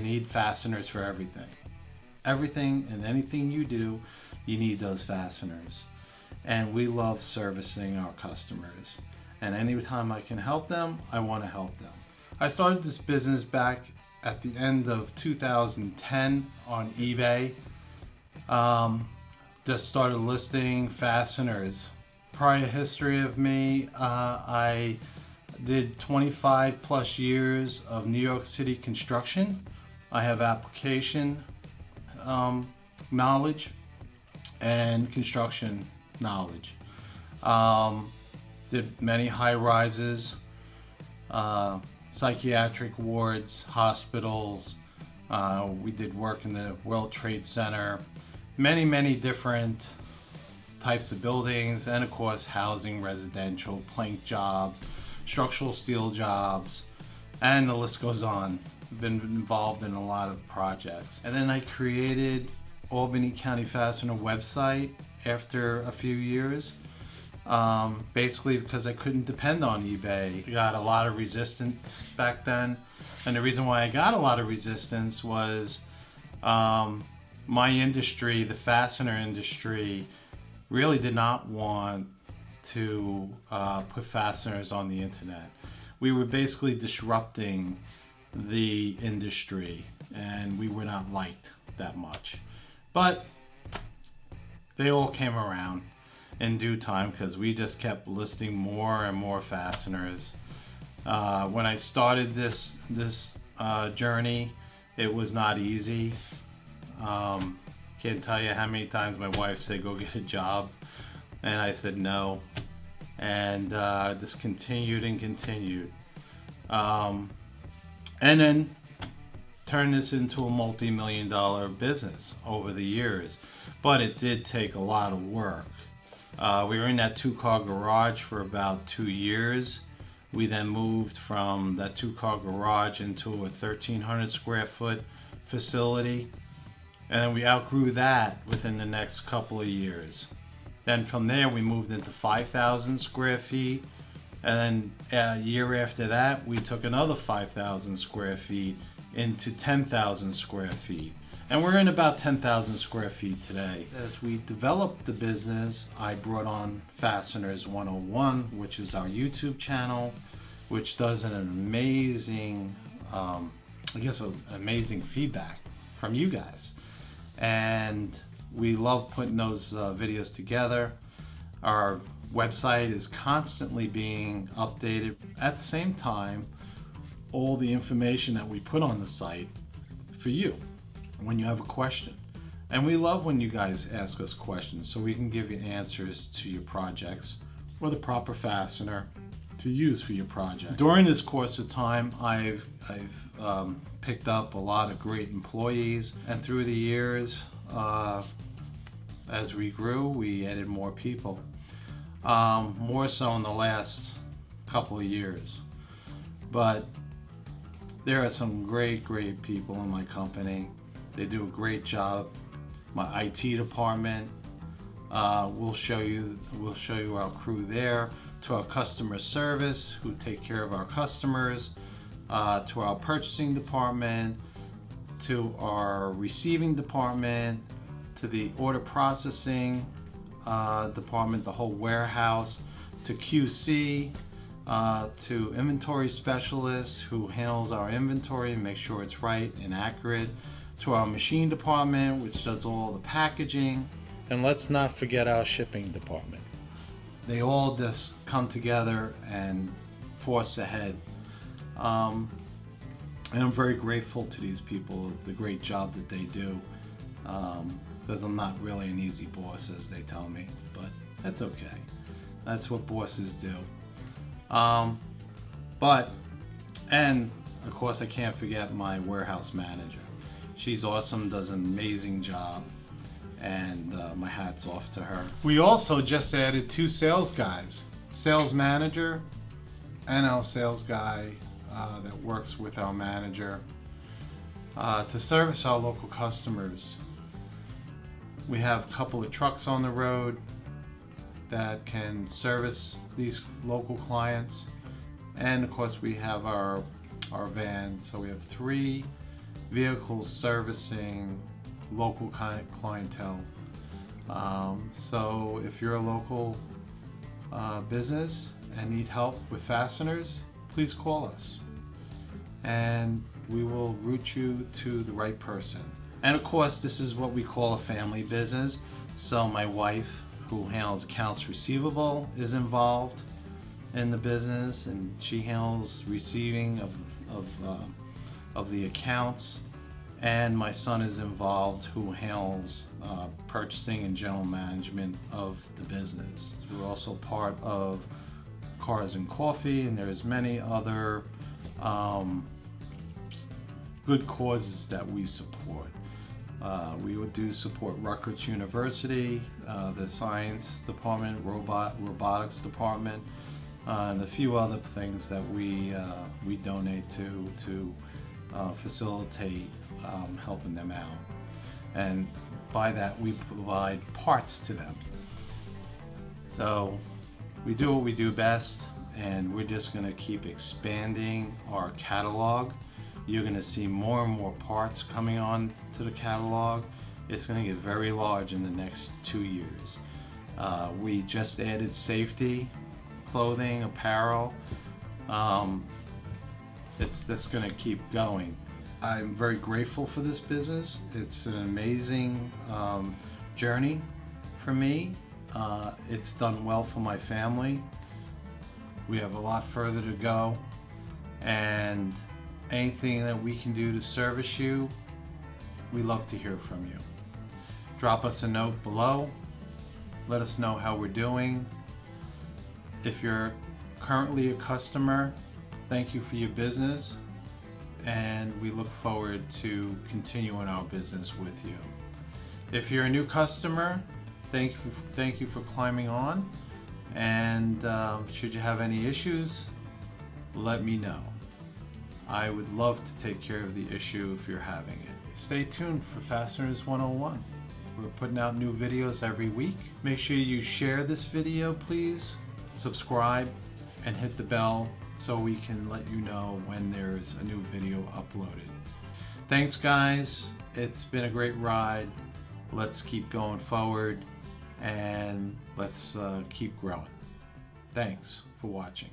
need fasteners for everything. Everything and anything you do, you need those fasteners. And we love servicing our customers. And anytime I can help them, I want to help them. I started this business back at the end of 2010 on eBay. Just started listing fasteners. Prior history of me, I did 25 plus years of New York City construction. I have application knowledge and construction knowledge. Did many high rises, psychiatric wards, hospitals. We did work in the World Trade Center, many different types of buildings, and of course housing, residential, plank jobs, structural steel jobs, and the list goes on. I've been involved in a lot of projects. And then I created Albany County Fastener website after a few years, basically because I couldn't depend on eBay. I got a lot of resistance back then, and the reason why I got a lot of resistance was my industry, the fastener industry, really did not want to put fasteners on the internet. We were basically disrupting the industry, and we were not liked that much. But they all came around in due time because we just kept listing more and more fasteners. When I started this journey, it was not easy. Can't tell you how many times my wife said, go get a job, and I said no. And this continued and continued. And then turned this into a multi-million-dollar business over the years. But it did take a lot of work. We were in that two-car garage for about 2 years. We then moved from that two-car garage into a 1,300 square foot facility. And we outgrew that within the next couple of years. Then from there we moved into 5,000 square feet. And then a year after that, we took another 5,000 square feet into 10,000 square feet. And we're in about 10,000 square feet today. As we developed the business, I brought on Fasteners 101, which is our YouTube channel, which does an amazing, amazing feedback from you guys. And we love putting those videos together. Our website is constantly being updated. At the same time, all the information that we put on the site for you when you have a question. And we love when you guys ask us questions so we can give you answers to your projects or the proper fastener to use for your project. During this course of time, I've picked up a lot of great employees, and through the years, as we grew, we added more people. More so in the last couple of years. But there are some great people in my company. They do a great job. My IT department, we'll show you our crew there, to our customer service who take care of our customers, to our purchasing department, to our receiving department, to the order processing department, the whole warehouse, to QC, to inventory specialists who handles our inventory and make sure it's right and accurate, to our machine department, which does all the packaging, and let's not forget our shipping department. They all just come together and force ahead. And I'm very grateful to these people, the great job that they do. Because I'm not really an easy boss, as they tell me, but that's okay. That's what bosses do. And of course I can't forget my warehouse manager. She's awesome, does an amazing job, and my hat's off to her. We also just added 2 sales guys, sales manager and our sales guy that works with our manager to service our local customers. We have a couple of trucks on the road that can service these local clients, and of course we have our van. So we have 3 vehicles servicing local clientele. So if you're a local business and need help with fasteners, please call us and we will route you to the right person. And of course, this is what we call a family business. So my wife, who handles accounts receivable, is involved in the business, and she handles receiving of the accounts. And my son is involved, who handles purchasing and general management of the business. We're also part of Cars and Coffee, and there's many other good causes that we support. We would do support Rutgers University, the science department, robotics department, and a few other things that we donate to facilitate helping them out. And by that, we provide parts to them. So we do what we do best, and we're just going to keep expanding our catalog. You're going to see more and more parts coming on to the catalog. It's going to get very large in the next 2 years. We just added safety, clothing, apparel. It's just going to keep going. I'm very grateful for this business. It's an amazing journey for me. It's done well for my family. We have a lot further to go, and anything that we can do to service you, we love to hear from you. Drop us a note below. Let us know how we're doing. If you're currently a customer, thank you for your business, and we look forward to continuing our business with you. If you're a new customer, thank you for climbing on, and should you have any issues, let me know. I would love to take care of the issue if you're having it. Stay tuned for Fasteners 101. We're putting out new videos every week. Make sure you share this video, please. Subscribe and hit the bell so we can let you know when there's a new video uploaded. Thanks, guys. It's been a great ride. Let's keep going forward, and let's keep growing. Thanks for watching.